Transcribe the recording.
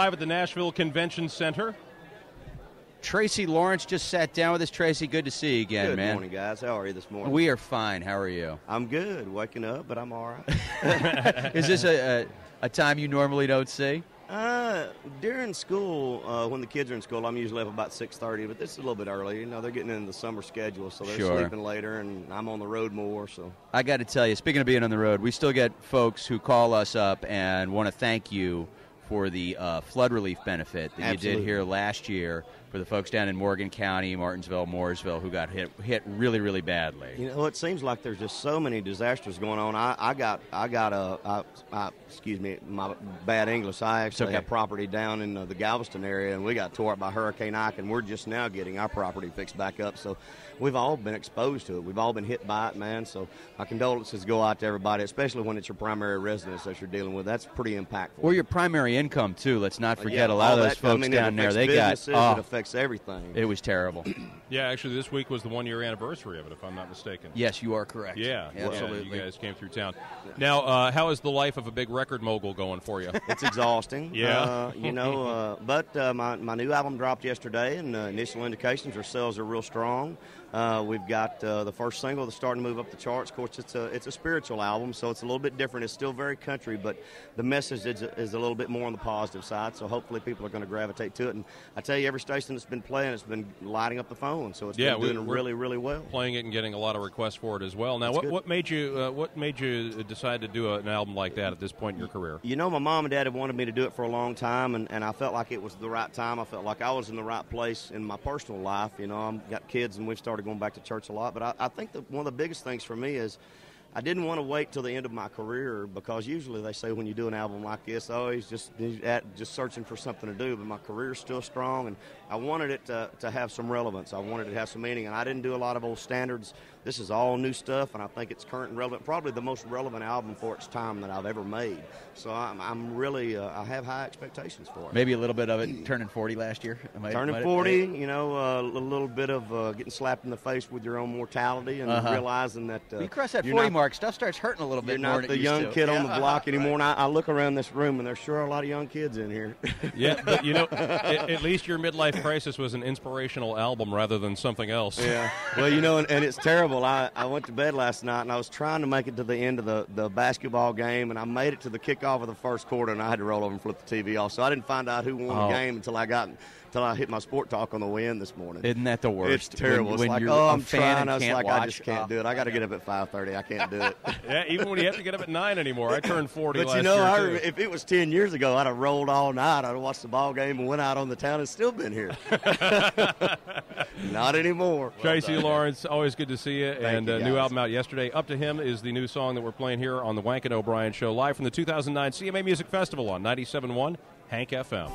live at the Nashville Convention Center. Tracy Lawrence just sat down with us. Tracy, good to see you again, man. Good morning, guys. How are you this morning? We are fine. How are you? I'm good. Waking up, but I'm all right. Is this a time you normally don't see? During school, when the kids are in school, I'm usually up about 6:30, but this is a little bit early. You know, they're getting into the summer schedule, so they're sleeping later, and I'm on the road more. So I got to tell you, speaking of being on the road, we still get folks who call us up and want to thank you for the flood relief benefit that you did here last year for the folks down in Morgan County, Martinsville, Mooresville, who got hit really, really badly. You know, it seems like there's just so many disasters going on. Excuse me, my bad English. I actually have property down in the Galveston area, and we got tore up by Hurricane Ike, and we're just now getting our property fixed back up. So we've all been exposed to it. We've all been hit by it, man. So my condolences go out to everybody, especially when it's your primary residence that you're dealing with. That's pretty impactful. Or your primary income, too. Let's not forget a lot of those folks down there. They got it affects everything. It was terrible. Yeah, actually, this week was the one-year anniversary of it, if I'm not mistaken. Yes, you are correct. Yeah, absolutely. You guys came through town. Now, how is the life of a big record mogul going for you? It's exhausting. Yeah. But my new album dropped yesterday, and initial indications, our sales are real strong. We've got the first single that's starting to move up the charts. Of course, it's a spiritual album, so it's a little bit different. It's still very country, but the message is a little bit more on the positive side, so hopefully people are going to gravitate to it. And I tell you, every station that's been playing, it's been lighting up the phone, so it's been doing really, really well. Playing it and getting a lot of requests for it as well. Now, what made you decide to do an album like that at this point in your career? You know, my mom and dad have wanted me to do it for a long time, and I felt like it was the right time. I felt like I was in the right place in my personal life. You know, I've got kids, and we've started going back to church a lot. But I think that one of the biggest things for me is I didn't want to wait till the end of my career, because usually they say when you do an album like this, he's just searching for something to do. But my career's still strong, and I wanted it to have some relevance. I wanted it to have some meaning, and I didn't do a lot of old standards. This is all new stuff, and I think it's current and relevant. Probably the most relevant album for its time that I've ever made. So I'm really I have high expectations for it. Maybe a little bit of it turning 40 last year. Turning 40, you know, a little bit of getting slapped in the face with your own mortality and realizing that you cross that 40 mark, stuff starts hurting a little bit more. You're not the young kid on the block anymore. And I look around this room, and there's sure a lot of young kids in here. Yeah, but you know, at least your midlife crisis was an inspirational album rather than something else. Yeah. Well, you know, and it's terrible. I went to bed last night, and I was trying to make it to the end of the basketball game, and I made it to the kickoff of the first quarter, and I had to roll over and flip the TV off. So I didn't find out who won the game until I hit my sport talk on the way in this morning. Isn't that the worst? It's terrible. When it's like, I'm trying. I was like, I just can't do it. I got to get up at 5:30. I can't do it. Yeah, even when you have to get up at 9 anymore. I turned 40 last year, too. If it was 10 years ago, I'd have rolled all night. I'd have watched the ball game and went out on the town and still been here. Not anymore. Tracy Lawrence, always good to see you. Thank you, new album out yesterday. Up to Him is the new song that we're playing here on the Wank and O'Brien Show, live from the 2009 CMA Music Festival on 97.1 Hank FM.